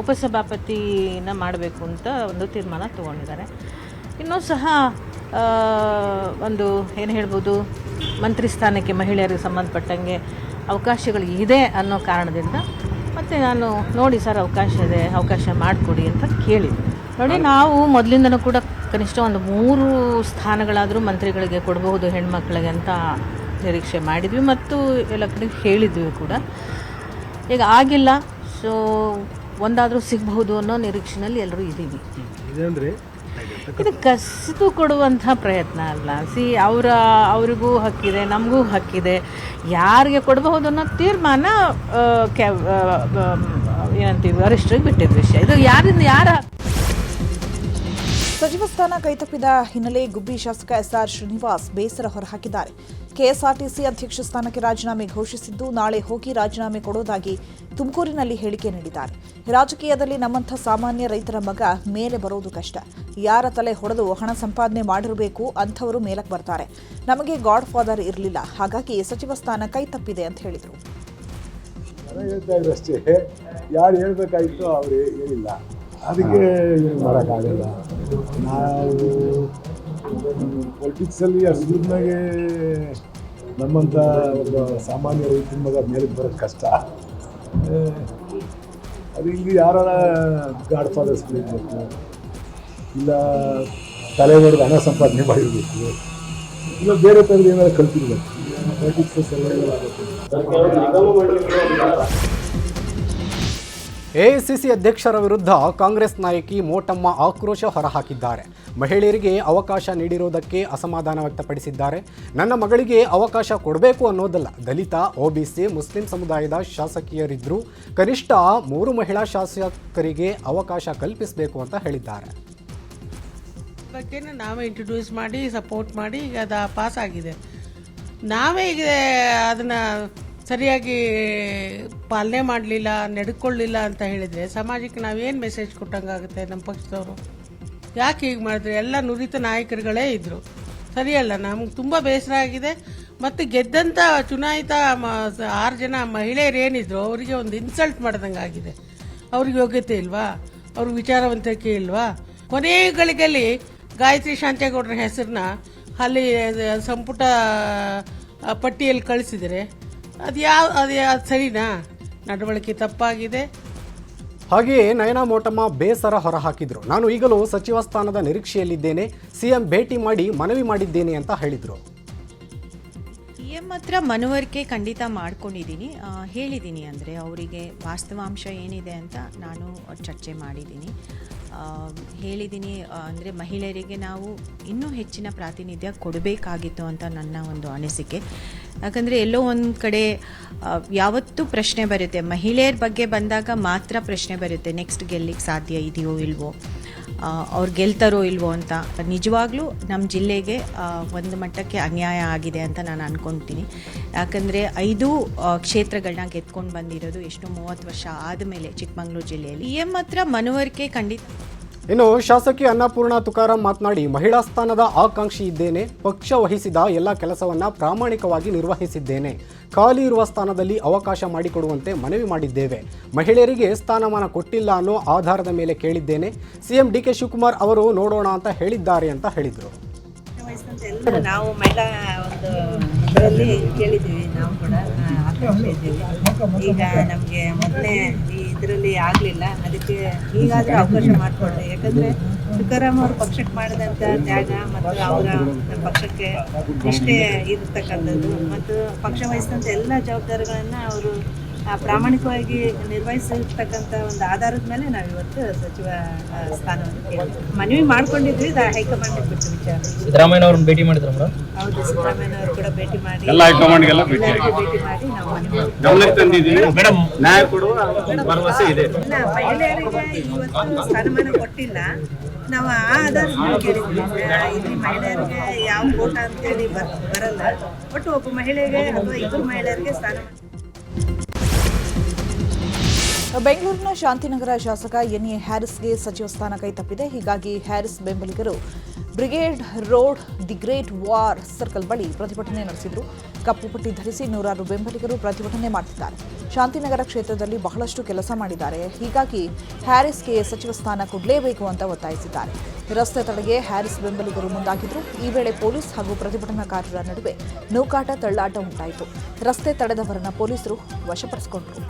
[SPEAKER 6] ಉಪಸಭಾಪತಿನ ಮಾಡಬೇಕು ಅಂತ ಒಂದು ತೀರ್ಮಾನ ತಗೊಂಡಿದ್ದಾರೆ. ಇನ್ನೂ ಸಹ ಒಂದು ಏನು ಹೇಳ್ಬೋದು, ಮಂತ್ರಿ ಸ್ಥಾನಕ್ಕೆ ಮಹಿಳೆಯರಿಗೆ ಸಂಬಂಧಪಟ್ಟಂಗೆ ಅವಕಾಶಗಳು ಇದೆ ಅನ್ನೋ ಕಾರಣದಿಂದ ಮತ್ತು ನಾನು ನೋಡಿ ಸರ್ ಅವಕಾಶ ಇದೆ, ಅವಕಾಶ ಮಾಡಿಕೊಡಿ ಅಂತ ಕೇಳಿದ್ದೆ. ನೋಡಿ, ನಾವು ಮೊದಲಿಂದನೂ ಕೂಡ ಕನಿಷ್ಠ ಒಂದು 3 ಸ್ಥಾನಗಳಾದರೂ ಮಂತ್ರಿಗಳಿಗೆ ಕೊಡಬಹುದು ಹೆಣ್ಮಕ್ಳಿಗೆ ಅಂತ ನಿರೀಕ್ಷೆ ಮಾಡಿದ್ವಿ ಮತ್ತು ಎಲ್ಲ ಕಡೆಗೆ ಹೇಳಿದ್ವಿ ಕೂಡ. ಈಗ ಆಗಿಲ್ಲ. ಸೊ ಒಂದಾದರೂ ಸಿಗಬಹುದು ಅನ್ನೋ ನಿರೀಕ್ಷೆಯಲ್ಲಿ ಎಲ್ಲರೂ ಇದ್ದೀವಿ. ಇದು ಕಸಿದು ಕೊಡುವಂಥ ಪ್ರಯತ್ನ ಅಲ್ಲ. ಅವ್ರಿಗೂ ಹಕ್ಕಿದೆ, ನಮಗೂ ಹಕ್ಕಿದೆ. ಯಾರಿಗೆ ಕೊಡಬಹುದು ಅನ್ನೋ ತೀರ್ಮಾನ ಏನಂತೀವಿ ವರಿಷ್ಠರಿಗೆ ಬಿಟ್ಟಿದ್ದ ವಿಷಯ. ಇದು ಯಾರ
[SPEAKER 1] ಸಚಿವ ಸ್ಥಾನ ಕೈತಪ್ಪಿದ ಹಿನ್ನೆಲೆ ಗುಬ್ಬಿ ಶಾಸಕ ಎಸ್ಆರ್ ಶ್ರೀನಿವಾಸ್ ಬೇಸರ ಹೊರಹಾಕಿದ್ದಾರೆ. ಕೆಎಸ್ಆರ್ಟಿಸಿ ಅಧ್ಯಕ್ಷ ಸ್ಥಾನಕ್ಕೆ ರಾಜೀನಾಮೆ ಘೋಷಿಸಿದ್ದು ನಾಳೆ ಹೋಗಿ ರಾಜೀನಾಮೆ ಕೊಡೋದಾಗಿ ತುಮಕೂರಿನಲ್ಲಿ ಹೇಳಿಕೆ ನೀಡಿದ್ದಾರೆ. ರಾಜಕೀಯದಲ್ಲಿ ನಮ್ಮಂಥ ಸಾಮಾನ್ಯ ರೈತರ ಮಗ ಮೇಲೆ ಬರೋದು ಕಷ್ಟ. ಯಾರ ತಲೆ ಹೊಡೆದು ಹಣ ಸಂಪಾದನೆ ಮಾಡಿರಬೇಕು ಅಂಥವರು ಮೇಲಕ್ಕೆ ಬರ್ತಾರೆ. ನಮಗೆ ಗಾಡ್ ಫಾದರ್ ಇರಲಿಲ್ಲ, ಹಾಗಾಗಿ ಸಚಿವ ಸ್ಥಾನ ಕೈತಪ್ಪಿದೆ ಅಂತ ಹೇಳಿದರು.
[SPEAKER 7] ಅಷ್ಟೇ, ಯಾರು ಹೇಳಬೇಕಾಗಿತ್ತು ಅವರು ಹೇಳಿಲ್ಲ, ಅದಕ್ಕೆ ಏನು ಮಾಡೋಕ್ಕಾಗಲ್ಲ. ನಾವು ಪೊಲಿಟಿಕ್ಸಲ್ಲಿ ಅಷ್ಟುನಾಗೆ ನಮ್ಮಂಥ ಒಬ್ಬ ಸಾಮಾನ್ಯ ರೈತರ ಮಗ ಮೇಲಕ್ಕೆ ಬರೋದು ಕಷ್ಟ. ಅದು ಇಲ್ಲಿ ಯಾರ ಗಾಡ್ ಫಾದರ್ಸ್ ಇರಬೇಕು, ಇಲ್ಲ ತಲೆ ಹೊಡೆದು ಹಣ ಸಂಪಾದನೆ ಮಾಡಿರಬೇಕು, ಇಲ್ಲ ಬೇರೆ ಥರದ್ದು ಏನಾದ್ರು ಕಲ್ತಿರ್ಬೇಕು. ಪೊಲಿಟಿಕ್ಸ್
[SPEAKER 2] ಎಐಸಿಸಿ ಅಧ್ಯಕ್ಷರ ವಿರುದ್ಧ ಕಾಂಗ್ರೆಸ್ ನಾಯಕಿ ಮೋಟಮ್ಮ ಆಕ್ರೋಶ ಹೊರಹಾಕಿದ್ದಾರೆ. ಮಹಿಳೆಯರಿಗೆ ಅವಕಾಶ ನೀಡಿರುವುದಕ್ಕೆ ಅಸಮಾಧಾನ ವ್ಯಕ್ತಪಡಿಸಿದ್ದಾರೆ. ನನ್ನ ಮಗಳಿಗೆ ಅವಕಾಶ ಕೊಡಬೇಕು ಅನ್ನೋದಲ್ಲ, ದಲಿತ, ಒಬಿಸಿ, ಮುಸ್ಲಿಂ ಸಮುದಾಯದ ಶಾಸಕಿಯರಿದ್ದರೂ ಕನಿಷ್ಠ 3 ಮಹಿಳಾ ಶಾಸಕರಿಗೆ ಅವಕಾಶ ಕಲ್ಪಿಸಬೇಕು ಅಂತ ಹೇಳಿದ್ದಾರೆ.
[SPEAKER 8] ಬಗ್ಗೆ ನಾವೇ ಇಂಟ್ರೊಡ್ಯೂಸ್ ಮಾಡಿ ಸಪೋರ್ಟ್ ಮಾಡಿ ಈಗ ಅದು ಪಾಸ್ ಆಗಿದೆ. ನಾವೇ ಈಗ ಅದನ್ನು ಸರಿಯಾಗಿ ಪಾಲನೆ ಮಾಡಲಿಲ್ಲ, ನಡೆದುಕೊಳ್ಳಲಿಲ್ಲ ಅಂತ ಹೇಳಿದರೆ ಸಮಾಜಕ್ಕೆ ನಾವೇನು ಮೆಸೇಜ್ ಕೊಟ್ಟಂಗಾಗುತ್ತೆ? ನಮ್ಮ ಪಕ್ಷದವರು ಯಾಕೆ ಹೀಗೆ ಮಾಡಿದ್ರೆ? ಎಲ್ಲ ನುರಿತ ನಾಯಕರುಗಳೇ ಇದ್ದರು, ಸರಿಯಲ್ಲ. ನಮ್ಗೆ ತುಂಬ ಬೇಸರ ಆಗಿದೆ. ಮತ್ತು ಗೆದ್ದಂಥ ಚುನಾಯಿತ 6 ಜನ ಮಹಿಳೆಯರು ಏನಿದ್ರು ಅವರಿಗೆ ಒಂದು ಇನ್ಸಲ್ಟ್ ಮಾಡ್ದಂಗೆ ಆಗಿದೆ. ಅವ್ರಿಗೆ ಯೋಗ್ಯತೆ ಇಲ್ವಾ? ಅವ್ರಿಗೆ ವಿಚಾರವಂತಿಕೆ ಇಲ್ವಾ? ಕೊನೆಯ ಗಳಿಗೆಯಲ್ಲಿ ಗಾಯತ್ರಿ ಶಾಂತೇಗೌಡರ ಹೆಸರನ್ನ ಅಲ್ಲಿ ಸಂಪುಟ ಪಟ್ಟಿಯಲ್ಲಿ ಕಳಿಸಿದರೆ ಅದು ಸರಿನಾ? ನಡವಳಿಕೆ ತಪ್ಪಾಗಿದೆ.
[SPEAKER 2] ಹಾಗೆಯೇ ನಯನಾ ಮೋಟಮ್ಮ ಬೇಸರ ಹೊರಹಾಕಿದ್ರು. ನಾನು ಈಗಲೂ ಸಚಿವ ಸ್ಥಾನದ ನಿರೀಕ್ಷೆಯಲ್ಲಿದ್ದೇನೆ, ಸಿಎಂ ಭೇಟಿ ಮಾಡಿ ಮನವಿ ಮಾಡಿದ್ದೇನೆ ಅಂತ ಹೇಳಿದರು.
[SPEAKER 9] CM ಹತ್ರ ಮನವರಿಕೆ ಖಂಡಿತ ಮಾಡ್ಕೊಂಡಿದ್ದೀನಿ, ಹೇಳಿದ್ದೀನಿ. ಅಂದರೆ ಅವರಿಗೆ ವಾಸ್ತವಾಂಶ ಏನಿದೆ ಅಂತ ನಾನು ಚರ್ಚೆ ಮಾಡಿದ್ದೀನಿ, ಹೇಳಿದ್ದೀನಿ. ಅಂದರೆ ಮಹಿಳೆಯರಿಗೆ ನಾವು ಇನ್ನೂ ಹೆಚ್ಚಿನ ಪ್ರಾತಿನಿಧ್ಯ ಕೊಡಬೇಕಾಗಿತ್ತು ಅಂತ ನನ್ನ ಒಂದು ಅನಿಸಿಕೆ. ಯಾಕಂದರೆ ಎಲ್ಲೋ ಒಂದು ಕಡೆ ಯಾವತ್ತೂ ಪ್ರಶ್ನೆ ಬರುತ್ತೆ, ಮಹಿಳೆಯರ ಬಗ್ಗೆ ಬಂದಾಗ ಮಾತ್ರ ಪ್ರಶ್ನೆ ಬರುತ್ತೆ, ನೆಕ್ಸ್ಟ್ ಗೆಲ್ಲಿಕ್ಕೆ ಸಾಧ್ಯ ಇದೆಯೋ ಇಲ್ವೋ, ಅವ್ರು ಗೆಲ್ತಾರೋ ಇಲ್ವೋ ಅಂತ. ನಿಜವಾಗ್ಲೂ ನಮ್ಮ ಜಿಲ್ಲೆಗೆ ಒಂದು ಮಟ್ಟಕ್ಕೆ ಅನ್ಯಾಯ ಆಗಿದೆ ಅಂತ ನಾನು ಅಂದ್ಕೊಳ್ತೀನಿ. ಯಾಕಂದರೆ 5 ಕ್ಷೇತ್ರಗಳನ್ನ ಗೆದ್ಕೊಂಡು ಬಂದಿರೋದು ಎಷ್ಟು 30 ವರ್ಷ ಆದಮೇಲೆ ಚಿಕ್ಕಮಗಳೂರು ಜಿಲ್ಲೆಯಲ್ಲಿ. CM ಹತ್ರ ಮನವರಿಕೆ ಖಂಡಿತ.
[SPEAKER 2] ಇನ್ನು ಶಾಸಕಿ ಅನ್ನಪೂರ್ಣ ತುಕಾರಾಂ ಮಾತನಾಡಿ, ಮಹಿಳಾ ಸ್ಥಾನದ ಆಕಾಂಕ್ಷಿ ಇದ್ದೇನೆ, ಪಕ್ಷ ವಹಿಸಿದ ಎಲ್ಲ ಕೆಲಸವನ್ನು ಪ್ರಾಮಾಣಿಕವಾಗಿ ನಿರ್ವಹಿಸಿದ್ದೇನೆ, ಖಾಲಿ ಇರುವ ಸ್ಥಾನದಲ್ಲಿ ಅವಕಾಶ ಮಾಡಿಕೊಡುವಂತೆ ಮನವಿ ಮಾಡಿದ್ದೇವೆ, ಮಹಿಳೆಯರಿಗೆ ಸ್ಥಾನಮಾನ ಕೊಟ್ಟಿಲ್ಲ ಅನ್ನೋ ಆಧಾರದ ಮೇಲೆ ಕೇಳಿದ್ದೇನೆ, ಸಿಎಂ DK ಶಿವಕುಮಾರ್ ಅವರು ನೋಡೋಣ ಅಂತ ಹೇಳಿದ್ದಾರೆ ಅಂತ ಹೇಳಿದರು.
[SPEAKER 10] ನಾವು ಮಹಿಳಾ ಒಂದು ಇದರಲ್ಲಿ ಕೇಳಿದ್ದೀವಿ, ನಾವು ಕೂಡ ಆಕಾಂಕ್ಷೆ ಇದ್ದೀವಿ. ಈಗ ನಮಗೆ ಮೊದಲೇ ಈ ಇದರಲ್ಲಿ ಆಗಲಿಲ್ಲ, ಅದಕ್ಕೆ ಈಗಾದರೂ ಅವಕಾಶ ಮಾಡಿಕೊಡ್ರಿ. ಯಾಕಂದರೆ ತುಕಾರಾಮ್ ಅವರು ಪಕ್ಷಕ್ಕೆ ಮಾಡಿದಂಥ ತ್ಯಾಗ ಮತ್ತು ಅವರ ಪಕ್ಷಕ್ಕೆ ನಿಷ್ಠೆ ಇರತಕ್ಕಂಥದ್ದು ಮತ್ತು ಪಕ್ಷ ವಹಿಸಿದಂಥ ಎಲ್ಲ ಜವಾಬ್ದಾರಿಗಳನ್ನು ಅವರು ಪ್ರಾಮಾಣಿಕವಾಗಿ ನಿರ್ವಹಿಸಿರ್ತಕ್ಕಂಥ ಒಂದು ಆಧಾರದ ಮೇಲೆ ನಾವು ಇವತ್ತು ಸಚಿವ ಸ್ಥಾನವನ್ನು ಕೇಳಿದ್ವಿ, ಮನವಿ ಮಾಡ್ಕೊಂಡಿದ್ವಿ. ಹೈಕಮಾಂಡ್ ಬಿಟ್ಟು ವಿಚಾರ.
[SPEAKER 11] ಸಿದ್ದರಾಮಯ್ಯ ಅವ್ರನ್ನ ಭೇಟಿ ಮಾಡಿದ್ರು ಮೇಡಮ್?
[SPEAKER 10] ಹೌದು, ಸಿದ್ದರಾಮಯ್ಯ ಅವರು ಕೂಡ ಭೇಟಿ ಮಾಡಿ ಭೇಟಿ ಮಾಡಿ ನಾವು ಮಹಿಳೆಯರಿಗೆ ಇವತ್ತು ಸ್ಥಾನಮಾನ ಕೊಟ್ಟಿಲ್ಲ, ನಾವು ಆ ಆಧಾರದ ಮೇಲೆ ಕೇಳಿದ್ವಿ. ಇಲ್ಲಿ ಮಹಿಳೆಯರಿಗೆ ಯಾವ ಕೋಟ ಅಂತೇಳಿ ಬರಲ್ಲ, ಒಟ್ಟು ಒಬ್ಬ ಮಹಿಳೆಗೆ ಅಥವಾ 2 ಮಹಿಳೆಯರಿಗೆ ಸ್ಥಾನಮಾನ.
[SPEAKER 1] ಬೆಂಗಳೂರಿನ ಶಾಂತಿನಗರ ಶಾಸಕ NA ಹ್ಯಾರಿಸ್ಗೆ ಸಚಿವ ಸ್ಥಾನ ಕೈತಪ್ಪಿದೆ. ಹೀಗಾಗಿ ಹ್ಯಾರಿಸ್ ಬೆಂಬಲಿಗರು brigade road the great war circle ಬಳಿ ಪ್ರತಿಭಟನೆ ನಡೆಸಿದರು. ಕಪ್ಪು ಪಟ್ಟಿ ಧರಿಸಿ ನೂರಾರು ಬೆಂಬಲಿಗರು ಪ್ರತಿಭಟನೆ ಮಾಡುತ್ತಿದ್ದಾರೆ. ಶಾಂತಿನಗರ ಕ್ಷೇತ್ರದಲ್ಲಿ ಬಹಳಷ್ಟು ಕೆಲಸ ಮಾಡಿದ್ದಾರೆ, ಹೀಗಾಗಿ ಹ್ಯಾರಿಸ್ಗೆ ಸಚಿವ ಸ್ಥಾನ ಕೊಡಲೇಬೇಕು ಅಂತ ಒತ್ತಾಯಿಸಿದ್ದಾರೆ. ರಸ್ತೆ ತಡೆಗೆ ಹ್ಯಾರಿಸ್ ಬೆಂಬಲಿಗರು ಮುಂದಾಗಿದ್ದರು. ಈ ವೇಳೆ ಪೊಲೀಸ್ ಹಾಗೂ ಪ್ರತಿಭಟನಾಕಾರರ ನಡುವೆ ನೂಕಾಟ ತಳ್ಳಾಟ ಉಂಟಾಯಿತು. ರಸ್ತೆ ತಡೆದವರನ್ನ ಪೊಲೀಸರು ವಶಪಡಿಸಿಕೊಂಡರು.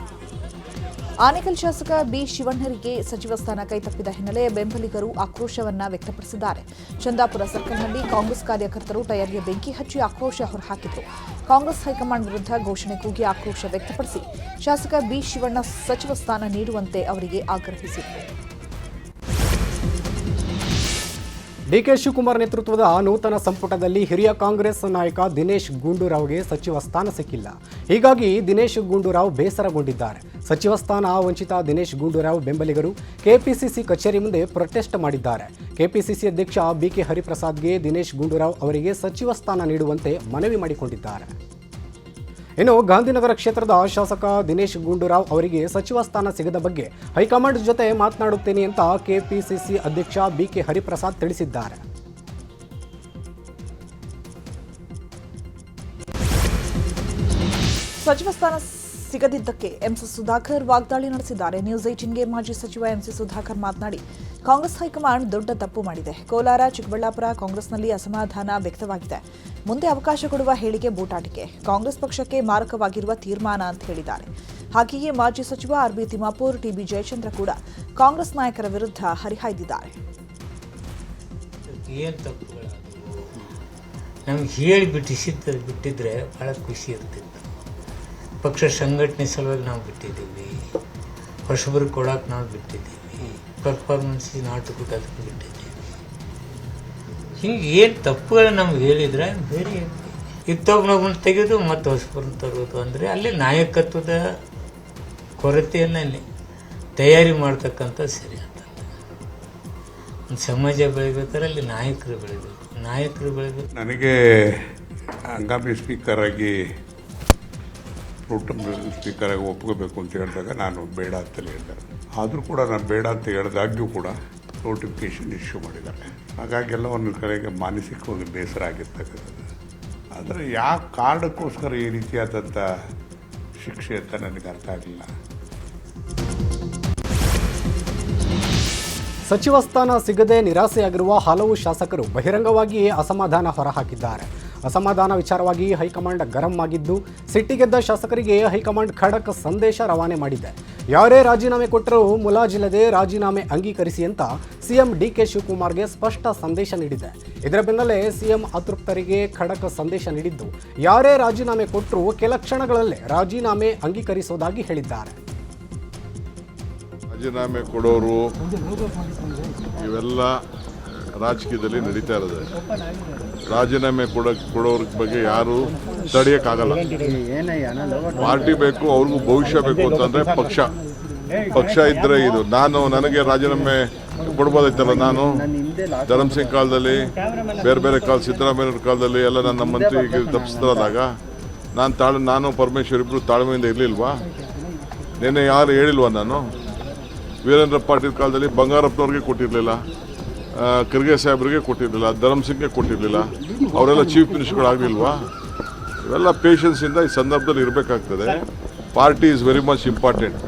[SPEAKER 1] ಆನೇಕಲ್ ಶಾಸಕ B ಶಿವಣ್ಣರಿಗೆ ಸಚಿವ ಸ್ಥಾನ ಕೈತಪ್ಪಿದ ಹಿನ್ನೆಲೆ ಬೆಂಬಲಿಗರು ಆಕ್ರೋಶವನ್ನ ವ್ಯಕ್ತಪಡಿಸಿದ್ದಾರೆ. ಚಂದಾಪುರ ಸರ್ಕಲ್ನಲ್ಲಿ ಕಾಂಗ್ರೆಸ್ ಕಾರ್ಯಕರ್ತರು ಟೈರ್ಗೆ ಬೆಂಕಿ ಹಚ್ಚಿ ಆಕ್ರೋಶ ಹೊರಹಾಕಿದ್ರು. ಕಾಂಗ್ರೆಸ್ ಹೈಕಮಾಂಡ್ ವಿರುದ್ಧ ಘೋಷಣೆ ಕೂಗಿ ಆಕ್ರೋಶ ವ್ಯಕ್ತಪಡಿಸಿ ಶಾಸಕ B ಶಿವಣ್ಣ ಸಚಿವ ಸ್ಥಾನ ನೀಡುವಂತೆ ಅವರಿಗೆ ಆಗ್ರಹಿಸಿದರು.
[SPEAKER 2] DK ಶಿವಕುಮಾರ್ ನೇತೃತ್ವದ ನೂತನ ಸಂಪುಟದಲ್ಲಿ ಹಿರಿಯ ಕಾಂಗ್ರೆಸ್ ನಾಯಕ ದಿನೇಶ್ ಗುಂಡೂರಾವ್ಗೆ ಸಚಿವ ಸ್ಥಾನ ಸಿಕ್ಕಿಲ್ಲ. ಹೀಗಾಗಿ ದಿನೇಶ್ ಗುಂಡೂರಾವ್ ಬೇಸರಗೊಂಡಿದ್ದಾರೆ. ಸಚಿವ ಸ್ಥಾನ ವಂಚಿತ ದಿನೇಶ್ ಗುಂಡೂರಾವ್ ಬೆಂಬಲಿಗರು ಕೆಪಿಸಿಸಿ ಕಚೇರಿ ಮುಂದೆ ಪ್ರೊಟೆಸ್ಟ್ ಮಾಡಿದ್ದಾರೆ. ಕೆಪಿಸಿಸಿ ಅಧ್ಯಕ್ಷ BK ಹರಿಪ್ರಸಾದ್ಗೆ ದಿನೇಶ್ ಗುಂಡೂರಾವ್ ಅವರಿಗೆ ಸಚಿವ ಸ್ಥಾನ ನೀಡುವಂತೆ ಮನವಿ ಮಾಡಿಕೊಂಡಿದ್ದಾರೆ. ಇನ್ನು ಗಾಂಧಿನಗರ ಕ್ಷೇತ್ರದ ಶಾಸಕ ದಿನೇಶ್ ಗುಂಡೂರಾವ್ ಅವರಿಗೆ ಸಚಿವ ಸ್ಥಾನ ಸಿಗದ ಬಗ್ಗೆ ಹೈಕಮಾಂಡ್ ಜೊತೆ ಮಾತನಾಡುತ್ತೇನೆ ಅಂತ ಕೆಪಿಸಿಸಿ ಅಧ್ಯಕ್ಷ BK ಹರಿಪ್ರಸಾದ್ ತಿಳಿಸಿದ್ದಾರೆ.
[SPEAKER 1] ಸಚಿವ ಸ್ಥಾನ ಸಿಗದಿದ್ದಕ್ಕೆ MC ಸುಧಾಕರ್ ವಾಗ್ದಾಳಿ ನಡೆಸಿದ್ದಾರೆ. ನ್ಯೂಸ್ 18ಗೆ ಮಾಜಿ ಸಚಿವ MC ಸುಧಾಕರ್ ಮಾತನಾಡಿ, ಕಾಂಗ್ರೆಸ್ ಹೈಕಮಾಂಡ್ ದೊಡ್ಡ ತಪ್ಪು ಮಾಡಿದೆ. ಕೋಲಾರ, ಚಿಕ್ಕಬಳ್ಳಾಪುರ ಕಾಂಗ್ರೆಸ್ನಲ್ಲಿ ಅಸಮಾಧಾನ ವ್ಯಕ್ತವಾಗಿದೆ. ಮುಂದೆ ಅವಕಾಶ ಕೊಡುವ ಹೇಳಿಕೆ ಬೂಟಾಟಿಕೆ, ಕಾಂಗ್ರೆಸ್ ಪಕ್ಷಕ್ಕೆ ಮಾರಕವಾಗಿರುವ ತೀರ್ಮಾನ ಅಂತ ಹೇಳಿದ್ದಾರೆ. ಹಾಗೆಯೇ ಮಾಜಿ ಸಚಿವ RB ತಿಮ್ಮಾಪುರ್, TB ಜಯಚಂದ್ರ ಕೂಡ ಕಾಂಗ್ರೆಸ್ ನಾಯಕರ ವಿರುದ್ಧ ಹರಿಹಾಯ್ದಿದ್ದಾರೆ.
[SPEAKER 12] ನಮ್ಗೆ ಹೇಳಿ ಬಿಟ್ಟಿದ್ರೆ ಭಾಳ ಖುಷಿ ಇರ್ತಿತ್ತು. ಪಕ್ಷ ಸಂಘಟನೆ ಸಲುವಾಗಿ ನಾವು ಬಿಟ್ಟಿದ್ದೀವಿ, ಹೊಸಬರು ಕೊಡೋಕೆ ನಾವು ಬಿಟ್ಟಿದ್ದೀವಿ, ಪರ್ಫಾರ್ಮೆನ್ಸ್ ನಾಟಕ ಅದಕ್ಕೆ ಬಿಟ್ಟಿದ್ದೀವಿ. ಹಿಂಗೆ ಏನು ತಪ್ಪುಗಳು ನಮ್ಗೆ ಹೇಳಿದ್ರೆ ಬೇರೆ ಇತ್ತೊಬ್ಬನೊಬ್ಬನ ತೆಗೆದು ಮತ್ತು ಹೊಸಬರನ್ನ ತರೋದು ಅಂದರೆ ಅಲ್ಲಿ ನಾಯಕತ್ವದ ಕೊರತೆಯನ್ನು ತಯಾರಿ ಮಾಡ್ತಕ್ಕಂಥ ಸರಿ ಅಂತ. ಒಂದು ಸಮಾಜ ಬೆಳಿಬೇಕಾದ್ರೆ ಅಲ್ಲಿ ನಾಯಕರು ಬೆಳಿಬೇಕು.
[SPEAKER 13] ನನಗೆ ಹಂಗಾಮಿ ಸ್ಪೀಕರ್ ಆಗಿ ಪ್ರೋಟಮ್ ಸ್ಪೀಕರ್ ಆಗಿ ಒಪ್ಕೋಬೇಕು ಅಂತ ಹೇಳಿದಾಗ ನಾನು ಬೇಡ ಅಂತಲೇ ಹೇಳಿದೆ. ಆದರೂ ಕೂಡ ನಾನು ಬೇಡ ಅಂತ ಹೇಳಿದಾಗ್ಯೂ ಕೂಡ ನೋಟಿಫಿಕೇಶನ್ ಇಶ್ಯೂ ಮಾಡಿದ್ದಾರೆ. ಹಾಗಾಗೆಲ್ಲ ಒಂದು ಕಡೆಗೆ ಮಾನಸಿಕವಾಗಿ ಬೇಸರ ಆಗಿರ್ತಕ್ಕಂಥದ್ದು. ಆದರೆ ಯಾವ ಕಾರಣಕ್ಕೋಸ್ಕರ ಈ ರೀತಿಯಾದಂಥ ಶಿಕ್ಷೆ ಅಂತ ನನಗೆ ಅರ್ಥ ಆಗಲಿಲ್ಲ.
[SPEAKER 2] ಸಚಿವ ಸ್ಥಾನ ಸಿಗದೆ ನಿರಾಸೆಯಾಗಿರುವ ಹಲವು ಶಾಸಕರು ಬಹಿರಂಗವಾಗಿಯೇ ಅಸಮಾಧಾನ ಹೊರಹಾಕಿದ್ದಾರೆ. ಅಸಮಾಧಾನ ವಿಚಾರವಾಗಿ ಹೈಕಮಾಂಡ್ ಗರಂ ಆಗಿದ್ದು, ಸಿಟ್ಟಿಗೆದ್ದ ಶಾಸಕರಿಗೆ ಹೈಕಮಾಂಡ್ ಖಡಕ್ ಸಂದೇಶ ರವಾನೆ ಮಾಡಿದೆ. ಯಾರೇ ರಾಜೀನಾಮೆ ಕೊಟ್ಟರೂ ಮುಲಾಜಿಲ್ಲದೆ ರಾಜೀನಾಮೆ ಅಂಗೀಕರಿಸಿ ಅಂತ ಸಿಎಂ ಡಿಕೆ ಶಿವಕುಮಾರ್ಗೆ ಸ್ಪಷ್ಟ ಸಂದೇಶ ನೀಡಿದೆ. ಇದರ ಬೆನ್ನಲ್ಲೇ ಸಿಎಂ ಅತೃಪ್ತರಿಗೆ ಖಡಕ್ ಸಂದೇಶ ನೀಡಿದ್ದು, ಯಾರೇ ರಾಜೀನಾಮೆ ಕೊಟ್ಟರೂ ಕೆಲ ಕ್ಷಣಗಳಲ್ಲೇ ರಾಜೀನಾಮೆ ಅಂಗೀಕರಿಸುವುದಾಗಿ ಹೇಳಿದ್ದಾರೆ.
[SPEAKER 5] ರಾಜೀನಾಮೆ ಕೊಡೋರು ಇವೆಲ್ಲ ರಾಜಕೀಯದಲ್ಲಿ ನಡೀತಾ ಇರೋದು. ರಾಜೀನಾಮೆ ಕೊಡೋರ ಬಗ್ಗೆ ಯಾರು ತಡೆಯೋಕ್ಕಾಗಲ್ಲ. ಪಾರ್ಟಿ ಬೇಕು, ಅವ್ರಿಗೂ ಭವಿಷ್ಯ ಬೇಕು ಅಂತಂದ್ರೆ ಪಕ್ಷ ಇದ್ರೆ ಇದು. ನನಗೆ ರಾಜೀನಾಮೆ ಕೊಡ್ಬೋದೈತಲ್ಲ. ನಾನು ಧರ್ಮಸಿಂಗ್ ಕಾಲದಲ್ಲಿ, ಬೇರೆ ಕಾಲ, ಸಿದ್ದರಾಮಯ್ಯವ್ರ ಕಾಲದಲ್ಲಿ ಎಲ್ಲ ನನ್ನ ಮಂತ್ರಿಗೆ ತಪ್ಪಿಸ್ತಾರಾದಾಗ ನಾನು ಪರಮೇಶ್ವರ್ ಇಬ್ರು ತಾಳ್ಮೆಯಿಂದ ಇರಲಿಲ್ವಾ? ನಿನ್ನೆ ಯಾರು ಹೇಳಿಲ್ವಾ? ನಾನು ವೀರೇಂದ್ರ ಪಾಟೀಲ್ ಕಾಲದಲ್ಲಿ ಬಂಗಾರಪ್ಪನವ್ರಿಗೆ ಕೊಟ್ಟಿರಲಿಲ್ಲ, ಖರ್ಗೆ ಸಾಹೇಬ್ರಿಗೆ ಕೊಟ್ಟಿರಲಿಲ್ಲ, ಧರ್ಮಸಿಂಗ್ಗೆ ಕೊಟ್ಟಿರಲಿಲ್ಲ. ಅವರೆಲ್ಲ ಚೀಫ್ ಮಿನಿಸ್ಟರ್ಗಳಾಗಲಿಲ್ವಾ? ಇವೆಲ್ಲ ಪೇಷನ್ಸಿಂದ ಈ ಸಂದರ್ಭದಲ್ಲಿ ಇರಬೇಕಾಗ್ತದೆ. Party is very much important.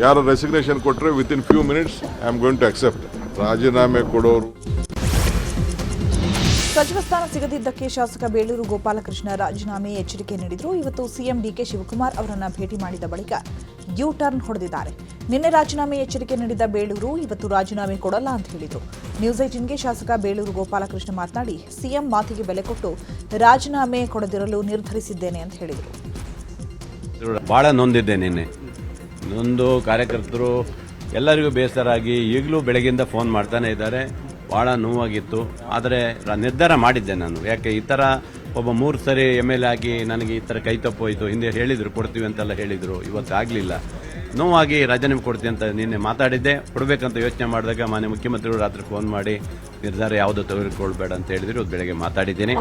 [SPEAKER 5] ಯಾರು ರೆಸಿಗ್ನೇಷನ್ ಕೊಟ್ಟರೆ within few minutes I am going to accept. ರಾಜೀನಾಮೆ ಕೊಡೋರು.
[SPEAKER 1] ಸಚಿವ ಸ್ಥಾನ ಸಿಗದಿದ್ದಕ್ಕೆ ಶಾಸಕ ಬೇಳೂರು ಗೋಪಾಲಕೃಷ್ಣ ರಾಜೀನಾಮೆ ಎಚ್ಚರಿಕೆ ನೀಡಿದರು. ಇವತ್ತು ಸಿಎಂ ಡಿಕೆ ಶಿವಕುಮಾರ್ ಅವರನ್ನು ಭೇಟಿ ಮಾಡಿದ ಬಳಿಕ ಯೂ ಟರ್ನ್ ಹೊಡೆದಿದ್ದಾರೆ. ನಿನ್ನೆ ರಾಜೀನಾಮೆ ಎಚ್ಚರಿಕೆ ನೀಡಿದ ಬೇಳೂರು ಇವತ್ತು ರಾಜೀನಾಮೆ ಕೊಡಲ್ಲ ಅಂತ ಹೇಳಿದರು. ನ್ಯೂಸ್ 18ಗೆ ಶಾಸಕ ಬೇಳೂರು ಗೋಪಾಲಕೃಷ್ಣ ಮಾತನಾಡಿ, ಸಿಎಂ ಮಾತಿಗೆ ಬೆಲೆ ಕೊಟ್ಟು ರಾಜೀನಾಮೆ ಕೊಡದಿರಲು ನಿರ್ಧರಿಸಿದ್ದೇನೆ ಅಂತ ಹೇಳಿದರು.
[SPEAKER 14] ಭಾಳ ನೊಂದಿದ್ದೆ. ನಿನ್ನೆ ನೊಂದು ಕಾರ್ಯಕರ್ತರು ಎಲ್ಲರಿಗೂ ಬೇಸರಾಗಿ ಈಗಲೂ ಬೆಳಗ್ಗೆಯಿಂದ ಫೋನ್ ಮಾಡ್ತಾನೆ ಇದ್ದಾರೆ. ಭಾಳ ನೋವಾಗಿತ್ತು. ಆದರೆ ನಿರ್ಧಾರ ಮಾಡಿದ್ದೆ ನಾನು. ಯಾಕೆ ಈ ಥರ ಒಬ್ಬ 3 ಸರಿ MLA ಆಗಿ ನನಗೆ ಈ ಥರ ಕೈ ತಪ್ಪೋಯ್ತು. ಹಿಂದೆ ಹೇಳಿದರು ಕೊಡ್ತೀವಿ ಅಂತೆಲ್ಲ ಹೇಳಿದರು, ಇವತ್ತು ಆಗಲಿಲ್ಲ. ನೋವಾಗಿ ರಾಜೀನಾಮೆ ಕೊಡ್ತೀವಿ ಅಂತ ನಿನ್ನೆ ಮಾತಾಡಿದ್ದೆ. ಕೊಡಬೇಕಂತ ಯೋಚನೆ ಮಾಡಿದಾಗ ಮಾನ್ಯ ಮುಖ್ಯಮಂತ್ರಿಗಳು ರಾತ್ರಿ ಫೋನ್ ಮಾಡಿ ನಿರ್ಧಾರ ಯಾವುದೋ ತೆಗೆದುಕೊಳ್ಬೇಡ ಅಂತ ಹೇಳಿದ್ರು. ಇವತ್ತು ಬೆಳಗ್ಗೆ ಮಾತಾಡಿದ್ದೀನಿ.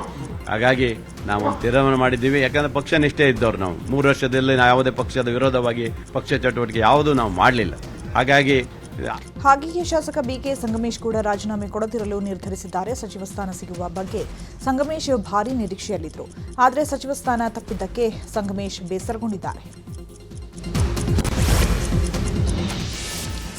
[SPEAKER 14] ಹಾಗಾಗಿ ನಾವು ಒಂದು ತೀರ್ಮಾನ ಮಾಡಿದ್ದೀವಿ. ಯಾಕಂದರೆ ಪಕ್ಷ ನಿಷ್ಠೆ ಇದ್ದವ್ರು ನಾವು. 3 ವರ್ಷದಲ್ಲಿ ಯಾವುದೇ ಪಕ್ಷದ ವಿರೋಧವಾಗಿ ಪಕ್ಷ ಚಟುವಟಿಕೆ ಯಾವುದೂ ನಾವು ಮಾಡಲಿಲ್ಲ.
[SPEAKER 1] ಹಾಗೆಯೇ ಶಾಸಕ ಬಿಕೆ ಸಂಗಮೇಶ್ ಕೂಡ ರಾಜೀನಾಮೆ ಕೊಡದಿರಲು ನಿರ್ಧರಿಸಿದ್ದಾರೆ. ಸಚಿವ ಸ್ಥಾನ ಸಿಗುವ ಬಗ್ಗೆ ಸಂಗಮೇಶ್ ಭಾರೀ ನಿರೀಕ್ಷೆಯಲ್ಲಿದ್ದರು. ಆದರೆ ಸಚಿವ ಸ್ಥಾನ ತಪ್ಪಿದ್ದಕ್ಕೆ ಸಂಗಮೇಶ್ ಬೇಸರಗೊಂಡಿದ್ದಾರೆ.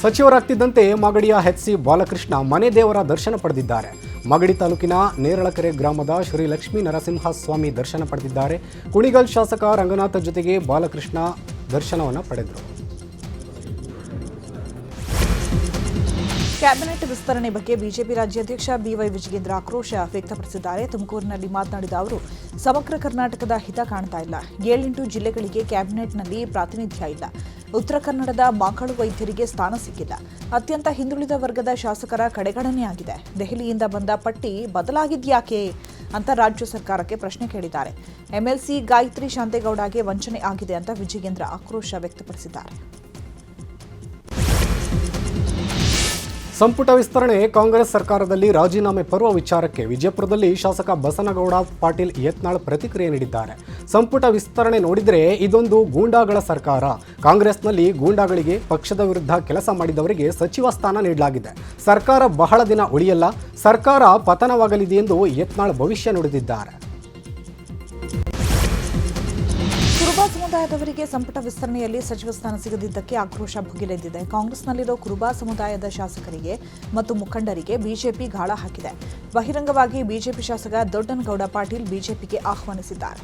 [SPEAKER 2] ಸಚಿವರಾಗ್ತಿದ್ದಂತೆ ಮಾಗಡಿಯ HC ಬಾಲಕೃಷ್ಣ ಮನೆ ದೇವರ ದರ್ಶನ ಪಡೆದಿದ್ದಾರೆ. ಮಾಗಡಿ ತಾಲೂಕಿನ ನೇರಳಕೆರೆ ಗ್ರಾಮದ ಶ್ರೀ ಲಕ್ಷ್ಮೀ ನರಸಿಂಹ ಸ್ವಾಮಿ ದರ್ಶನ ಪಡೆದಿದ್ದಾರೆ. ಕುಣಿಗಲ್ ಶಾಸಕ ರಂಗನಾಥ ಜೊತೆಗೆ ಬಾಲಕೃಷ್ಣ ದರ್ಶನವನ್ನು ಪಡೆದರು.
[SPEAKER 1] ಕ್ಯಾಬಿನೆಟ್ ವಿಸ್ತರಣೆ ಬಗ್ಗೆ ಬಿಜೆಪಿ ರಾಜ್ಯಾಧ್ಯಕ್ಷ BY ವಿಜಯೇಂದ್ರ ಆಕ್ರೋಶ ವ್ಯಕ್ತಪಡಿಸಿದ್ದಾರೆ. ತುಮಕೂರಿನಲ್ಲಿ ಮಾತನಾಡಿದ ಅವರು, ಸಮಗ್ರ ಕರ್ನಾಟಕದ ಹಿತ ಕಾಣ್ತಾ ಇಲ್ಲ. 7-8 ಜಿಲ್ಲೆಗಳಿಗೆ ಕ್ಯಾಬಿನೆಟ್ನಲ್ಲಿ ಪ್ರಾತಿನಿಧ್ಯ ಇಲ್ಲ. ಉತ್ತರ ಕನ್ನಡದ ಮಕ್ಕಳು ವೈದ್ಯರಿಗೆ ಸ್ಥಾನ ಸಿಕ್ಕಿಲ್ಲ. ಅತ್ಯಂತ ಹಿಂದುಳಿದ ವರ್ಗದ ಶಾಸಕರ ಕಡೆಗಣನೆಯಾಗಿದೆ. ದೆಹಲಿಯಿಂದ ಬಂದ ಪಟ್ಟಿ ಬದಲಾಗಿದ್ಯಾಕೆ ಅಂತ ರಾಜ್ಯ ಸರ್ಕಾರಕ್ಕೆ ಪ್ರಶ್ನೆ ಕೇಳಿದ್ದಾರೆ. MLC ಗಾಯತ್ರಿ ಶಾಂತೇಗೌಡಗೆ ವಂಚನೆ ಆಗಿದೆ ಅಂತ ವಿಜಯೇಂದ್ರ ಆಕ್ರೋಶ ವ್ಯಕ್ತಪಡಿಸಿದ್ದಾರೆ.
[SPEAKER 2] ಸಂಪುಟ ವಿಸ್ತರಣೆ ಕಾಂಗ್ರೆಸ್ ಸರ್ಕಾರದಲ್ಲಿ ರಾಜೀನಾಮೆ ಪರ್ವ ವಿಚಾರಕ್ಕೆ ವಿಜಯಪುರದಲ್ಲಿ ಶಾಸಕ ಬಸನಗೌಡ ಪಾಟೀಲ್ ಯತ್ನಾಳ್ ಪ್ರತಿಕ್ರಿಯೆ ನೀಡಿದ್ದಾರೆ. ಸಂಪುಟ ವಿಸ್ತರಣೆ ನೋಡಿದರೆ ಇದೊಂದು ಗೂಂಡಾಗಳ ಸರ್ಕಾರ. ಕಾಂಗ್ರೆಸ್ನಲ್ಲಿ ಗೂಂಡಾಗಳಿಗೆ, ಪಕ್ಷದ ವಿರುದ್ಧ ಕೆಲಸ ಮಾಡಿದವರಿಗೆ ಸಚಿವ ಸ್ಥಾನ ನೀಡಲಾಗಿದೆ. ಸರ್ಕಾರ ಬಹಳ ದಿನ ಉಳಿಯಲ್ಲ, ಸರ್ಕಾರ ಪತನವಾಗಲಿದೆ ಎಂದು ಯತ್ನಾಳ್ ಭವಿಷ್ಯ ನುಡಿದಿದ್ದಾರೆ.
[SPEAKER 1] ಕುರುಬ ಸಮುದಾಯದವರಿಗೆ ಸಂಪುಟ ವಿಸ್ತರಣೆಯಲ್ಲಿ ಸಚಿವ ಸ್ಥಾನ ಸಿಗದಿದ್ದಕ್ಕೆ ಆಕ್ರೋಶ ಭುಗಿಲೆದ್ದಿದೆ. ಕಾಂಗ್ರೆಸ್ನಲ್ಲಿರೋ ಕುರುಬ ಸಮುದಾಯದ ಶಾಸಕರಿಗೆ ಮತ್ತು ಮುಖಂಡರಿಗೆ ಬಿಜೆಪಿ ಗಾಳ ಹಾಕಿದೆ. ಬಹಿರಂಗವಾಗಿ ಬಿಜೆಪಿ ಶಾಸಕ ದೊಡ್ಡನಗೌಡ ಪಾಟೀಲ್ ಬಿಜೆಪಿಗೆ ಆಹ್ವಾನಿಸಿದ್ದಾರೆ.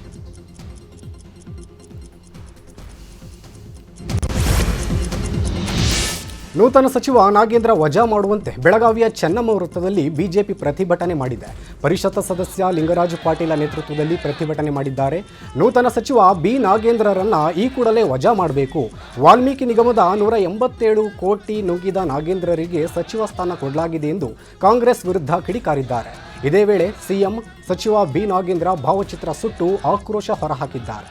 [SPEAKER 2] ನೂತನ ಸಚಿವ ನಾಗೇಂದ್ರ ವಜಾ ಮಾಡುವಂತೆ ಬೆಳಗಾವಿಯ ಚೆನ್ನಮ್ಮ ವೃತ್ತದಲ್ಲಿ ಬಿಜೆಪಿ ಪ್ರತಿಭಟನೆ ಮಾಡಿದೆ. ಪರಿಷತ್ ಸದಸ್ಯ ಲಿಂಗರಾಜು ಪಾಟೀಲ ನೇತೃತ್ವದಲ್ಲಿ ಪ್ರತಿಭಟನೆ ಮಾಡಿದ್ದಾರೆ. ನೂತನ ಸಚಿವ ಬಿ ನಾಗೇಂದ್ರರನ್ನ ಈ ಕೂಡಲೇ ವಜಾ ಮಾಡಬೇಕು. ವಾಲ್ಮೀಕಿ ನಿಗಮದ 187 ಕೋಟಿ ನುಗ್ಗಿದ ನಾಗೇಂದ್ರರಿಗೆ ಸಚಿವ ಸ್ಥಾನ ಕೊಡಲಾಗಿದೆ ಎಂದು ಕಾಂಗ್ರೆಸ್ ವಿರುದ್ಧ ಕಿಡಿಕಾರಿದ್ದಾರೆ. ಇದೇ ವೇಳೆ ಸಿಎಂ ಸಚಿವ ಬಿ ನಾಗೇಂದ್ರ ಭಾವಚಿತ್ರ ಸುಟ್ಟು ಆಕ್ರೋಶ ಹೊರಹಾಕಿದ್ದಾರೆ.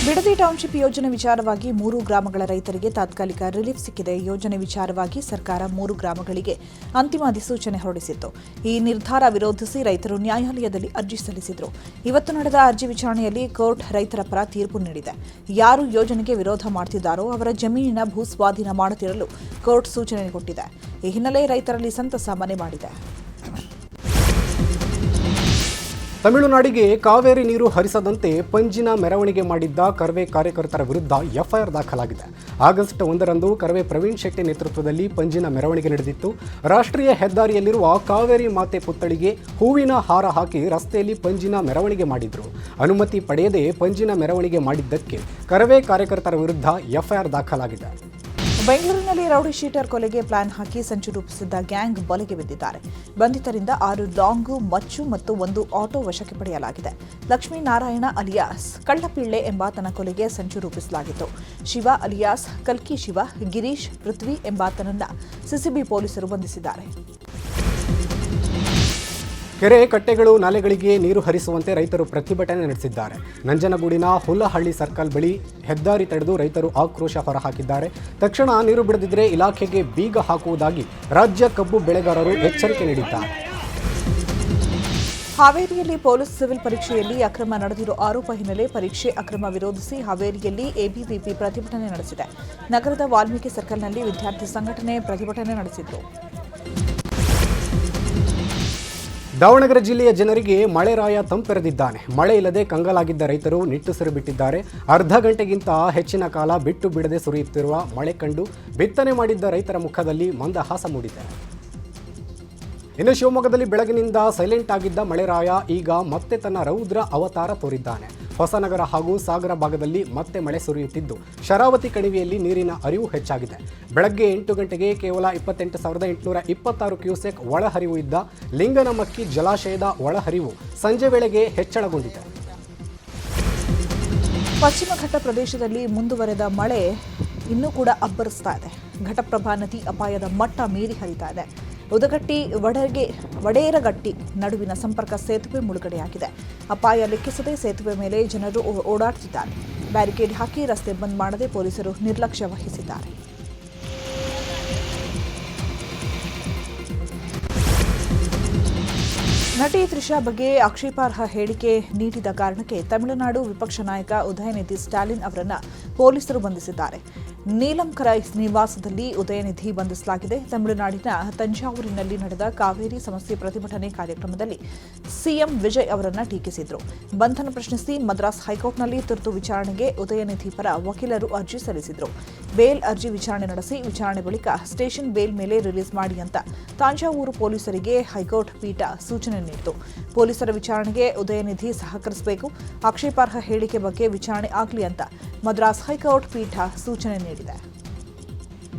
[SPEAKER 1] ಬಿಡದಿ ಟೌನ್ಶಿಪ್ ಯೋಜನೆ ವಿಚಾರವಾಗಿ 3 ಗ್ರಾಮಗಳ ರೈತರಿಗೆ ತಾತ್ಕಾಲಿಕ ರಿಲೀಫ್ ಸಿಕ್ಕಿದೆ. ಯೋಜನೆ ವಿಚಾರವಾಗಿ ಸರ್ಕಾರ 3 ಗ್ರಾಮಗಳಿಗೆ ಅಂತಿಮ ಅಧಿಸೂಚನೆ ಹೊರಡಿಸಿತ್ತು. ಈ ನಿರ್ಧಾರ ವಿರೋಧಿಸಿ ರೈತರು ನ್ಯಾಯಾಲಯದಲ್ಲಿ ಅರ್ಜಿ ಸಲ್ಲಿಸಿದರು. ಇವತ್ತು ನಡೆದ ಅರ್ಜಿ ವಿಚಾರಣೆಯಲ್ಲಿ ಕೋರ್ಟ್ ರೈತರ ಪರ ತೀರ್ಪು ನೀಡಿದೆ. ಯಾರು ಯೋಜನೆಗೆ ವಿರೋಧ ಮಾಡುತ್ತಿದ್ದಾರೋ ಅವರ ಜಮೀನಿನ ಭೂಸ್ವಾಧೀನ ಮಾಡುತ್ತಿರಲು ಕೋರ್ಟ್ ಸೂಚನೆ ಕೊಟ್ಟಿದೆ. ಈ ಹಿನ್ನೆಲೆ ರೈತರಲ್ಲಿ ಸಂತಸ ಮನೆ ಮಾಡಿದೆ.
[SPEAKER 2] ತಮಿಳುನಾಡಿಗೆ ಕಾವೇರಿ ನೀರು ಹರಿಸದಂತೆ ಪಂಜಿನ ಮೆರವಣಿಗೆ ಮಾಡಿದ್ದ ಕರ್ವೆ ಕಾರ್ಯಕರ್ತರ ವಿರುದ್ಧ ಎಫ್ಐಆರ್ ದಾಖಲಾಗಿದೆ. ಆಗಸ್ಟ್ 1ರಂದು ಕರ್ವೆ ಪ್ರವೀಣ್ ಶೆಟ್ಟಿ ನೇತೃತ್ವದಲ್ಲಿ ಪಂಜಿನ ಮೆರವಣಿಗೆ ನಡೆದಿತ್ತು. ರಾಷ್ಟ್ರೀಯ ಹೆದ್ದಾರಿಯಲ್ಲಿರುವ ಕಾವೇರಿ ಮಾತೆ ಪುತ್ಥಳಿಗೆ ಹೂವಿನ ಹಾರ ಹಾಕಿ ರಸ್ತೆಯಲ್ಲಿ ಪಂಜಿನ ಮೆರವಣಿಗೆ ಮಾಡಿದ್ರು. ಅನುಮತಿ ಪಡೆಯದೆ ಪಂಜಿನ ಮೆರವಣಿಗೆ ಮಾಡಿದ್ದಕ್ಕೆ ಕರ್ವೆ ಕಾರ್ಯಕರ್ತರ ವಿರುದ್ಧ ಎಫ್ಐಆರ್ ದಾಖಲಾಗಿದೆ.
[SPEAKER 1] ಬೆಂಗಳೂರಿನಲ್ಲಿ ರೌಡಿ ಶೀಟರ್ ಕೊಲೆಗೆ ಪ್ಲಾನ್ ಹಾಕಿ ಸಂಚು ರೂಪಿಸಿದ್ದ ಗ್ಯಾಂಗ್ ಬಲೆಗೆ ಬಿದ್ದಿದ್ದಾರೆ. ಬಂಧಿತರಿಂದ 6 ಲಾಂಗು, ಮಚ್ಚು ಮತ್ತು 1 ಆಟೋ ವಶಕ್ಕೆ ಪಡೆಯಲಾಗಿದೆ. ಲಕ್ಷ್ಮೀನಾರಾಯಣ ಅಲಿಯಾಸ್ ಕಳ್ಳಪಿಳ್ಳೆ ಎಂಬಾತನ ಕೊಲೆಗೆ ಸಂಚು ರೂಪಿಸಲಾಗಿತ್ತು. ಶಿವ ಅಲಿಯಾಸ್ ಕಲ್ಕಿ ಶಿವ, ಗಿರೀಶ್ ಪೃಥ್ವಿ ಎಂಬಾತನನ್ನ ಸಿಸಿಬಿ ಪೊಲೀಸರು ಬಂಧಿಸಿದ್ದಾರೆ.
[SPEAKER 2] ಕೆರೆ ಕಟ್ಟೆಗಳು ನಾಲೆಗಳಿಗೆ ನೀರು ಹರಿಸುವಂತೆ ರೈತರು ಪ್ರತಿಭಟನೆ ನಡೆಸಿದ್ದಾರೆ. ನಂಜನಗೂಡಿನ ಹುಲ್ಲಹಳ್ಳಿ ಸರ್ಕಲ್ ಬಳಿ ಹೆದ್ದಾರಿ ತಡೆದು ರೈತರು ಆಕ್ರೋಶ ಹೊರಹಾಕಿದ್ದಾರೆ. ತಕ್ಷಣ ನೀರು ಬಿಡದಿದ್ದರೆ ಇಲಾಖೆಗೆ ಬೀಗ ಹಾಕುವುದಾಗಿ ರಾಜ್ಯ ಕಬ್ಬು ಬೆಳೆಗಾರರು ಎಚ್ಚರಿಕೆ ನೀಡಿದ್ದಾರೆ.
[SPEAKER 1] ಹಾವೇರಿಯಲ್ಲಿ ಪೊಲೀಸ್ ಸಿವಿಲ್ ಪರೀಕ್ಷೆಯಲ್ಲಿ ಅಕ್ರಮ ನಡೆದಿರೋ ಆರೋಪ ಹಿನ್ನೆಲೆ ಪರೀಕ್ಷೆ ಅಕ್ರಮ ವಿರೋಧಿಸಿ ಹಾವೇರಿಯಲ್ಲಿ ಎಬಿವಿಪಿ ಪ್ರತಿಭಟನೆ ನಡೆಸಿದೆ. ನಗರದ ವಾಲ್ಮೀಕಿ ಸರ್ಕಲ್ನಲ್ಲಿ ವಿದ್ಯಾರ್ಥಿ ಸಂಘಟನೆ ಪ್ರತಿಭಟನೆ ನಡೆಸಿತ್ತು.
[SPEAKER 2] ದಾವಣಗೆರೆ ಜಿಲ್ಲೆಯ ಜನರಿಗೆ ಮಳೆರಾಯ ತಂಪೆರೆದಿದ್ದಾನೆ. ಮಳೆ ಇಲ್ಲದೆ ಕಂಗಾಲಾಗಿದ್ದ ರೈತರು ನಿಟ್ಟುಸಿರು ಬಿಟ್ಟಿದ್ದಾರೆ. ಅರ್ಧ ಗಂಟೆಗಿಂತ ಹೆಚ್ಚಿನ ಕಾಲ ಬಿಟ್ಟು ಬಿಡದೆ ಸುರಿಯುತ್ತಿರುವ ಮಳೆ ಕಂಡು ಬಿತ್ತನೆ ಮಾಡಿದ್ದ ರೈತರ ಮುಖದಲ್ಲಿ ಮಂದಹಾಸ ಮೂಡಿದೆ. ಇನ್ನು ಶಿವಮೊಗ್ಗದಲ್ಲಿ ಬೆಳಗಿನಿಂದ ಸೈಲೆಂಟ್ ಆಗಿದ್ದ ಮಳೆರಾಯ ಈಗ ಮತ್ತೆ ತನ್ನ ರೌದ್ರ ಅವತಾರ ತೋರಿದ್ದಾನೆ. ಹೊಸನಗರ ಹಾಗೂ ಸಾಗರ ಭಾಗದಲ್ಲಿ ಮತ್ತೆ ಮಳೆ ಸುರಿಯುತ್ತಿದ್ದು ಶರಾವತಿ ಕಣಿವೆಯಲ್ಲಿ ನೀರಿನ ಅರಿವು ಹೆಚ್ಚಾಗಿದೆ. ಬೆಳಗ್ಗೆ 8 ಗಂಟೆಗೆ ಕೇವಲ 28,826 ಕ್ಯೂಸೆಕ್ ಒಳಹರಿವು ಇದ್ದ ಲಿಂಗನಮಕ್ಕಿ ಜಲಾಶಯದ ಒಳಹರಿವು ಸಂಜೆ ವೇಳೆಗೆ ಹೆಚ್ಚಳಗೊಂಡಿದೆ.
[SPEAKER 1] ಪಶ್ಚಿಮ ಘಟ್ಟ ಪ್ರದೇಶದಲ್ಲಿ ಮುಂದುವರೆದ ಮಳೆ ಇನ್ನೂ ಕೂಡ ಅಬ್ಬರಿಸ್ತಾ ಇದೆ. ಘಟಪ್ರಭಾ ನದಿ ಅಪಾಯದ ಮಟ್ಟ ಮೀರಿ ಹರಿತಾ ಇದೆ. ಉದಗಟ್ಟಿ ವಡೇರಗಟ್ಟಿ ನಡುವಿನ ಸಂಪರ್ಕ ಸೇತುವೆ ಮುಳುಗಡೆಯಾಗಿದೆ. ಅಪಾಯ ಲೆಕ್ಕಿಸದೆ ಸೇತುವೆ ಮೇಲೆ ಜನರು ಓಡಾಡುತ್ತಿದ್ದಾರೆ. ಬ್ಯಾರಿಕೇಡ್ ಹಾಕಿ ರಸ್ತೆ ಬಂದ್ ಮಾಡದೆ ಪೊಲೀಸರು ನಿರ್ಲಕ್ಷ್ಯ ವಹಿಸಿದ್ದಾರೆ. ನಟಿ ತ್ರಿಷಾ ಬಗ್ಗೆ ಆಕ್ಷೇಪಾರ್ಹ ಹೇಳಿಕೆ ನೀಡಿದ ಕಾರಣಕ್ಕೆ ತಮಿಳುನಾಡು ವಿಪಕ್ಷ ನಾಯಕ ಉದಯನಿಧಿ ಸ್ಟಾಲಿನ್ ಅವರನ್ನ ಪೊಲೀಸರು ಬಂಧಿಸಿದ್ದಾರೆ. ನೀಲಂಕರ ನಿವಾಸದಲ್ಲಿ ಉದಯನಿಧಿ ಬಂಧಿಸಲಾಗಿದೆ. ತಮಿಳುನಾಡಿನ ತಂಜಾವೂರಿನಲ್ಲಿ ನಡೆದ ಕಾವೇರಿ ಸಮಸ್ಯೆ ಪ್ರತಿಭಟನೆ ಕಾರ್ಯಕ್ರಮದಲ್ಲಿ ಸಿಎಂ ವಿಜಯ್ ಅವರನ್ನ ಟೀಕಿಸಿದ್ರು. ಬಂಧನ ಪ್ರಶ್ನಿಸಿ ಮದ್ರಾಸ್ ಹೈಕೋರ್ಟ್ನಲ್ಲಿ ತುರ್ತು ವಿಚಾರಣೆಗೆ ಉದಯನಿಧಿ ಪರ ವಕೀಲರು ಅರ್ಜಿ ಸಲ್ಲಿಸಿದ್ರು. ಬೇಲ್ ಅರ್ಜಿ ವಿಚಾರಣೆ ನಡೆಸಿ ವಿಚಾರಣೆ ಬಳಿಕ ಸ್ಟೇಷನ್ ಬೇಲ್ ಮೇಲೆ ರಿಲೀಸ್ ಮಾಡಿ ಅಂತ ತಂಜಾವೂರು ಪೊಲೀಸರಿಗೆ ಹೈಕೋರ್ಟ್ ಪೀಠ ಸೂಚನೆ ನೀಡಿತು. ಪೊಲೀಸರ ವಿಚಾರಣೆಗೆ ಉದಯನಿಧಿ ಸಹಕರಿಸಬೇಕು. ಆಕ್ಷೇಪಾರ್ಹ ಹೇಳಿಕೆ ಬಗ್ಗೆ ವಿಚಾರಣೆ ಆಗಲಿ ಅಂತ ಮದ್ರಾಸ್ ಹೈಕೋರ್ಟ್ ಪೀಠ ಸೂಚನೆ ನೀಡಿದೆ.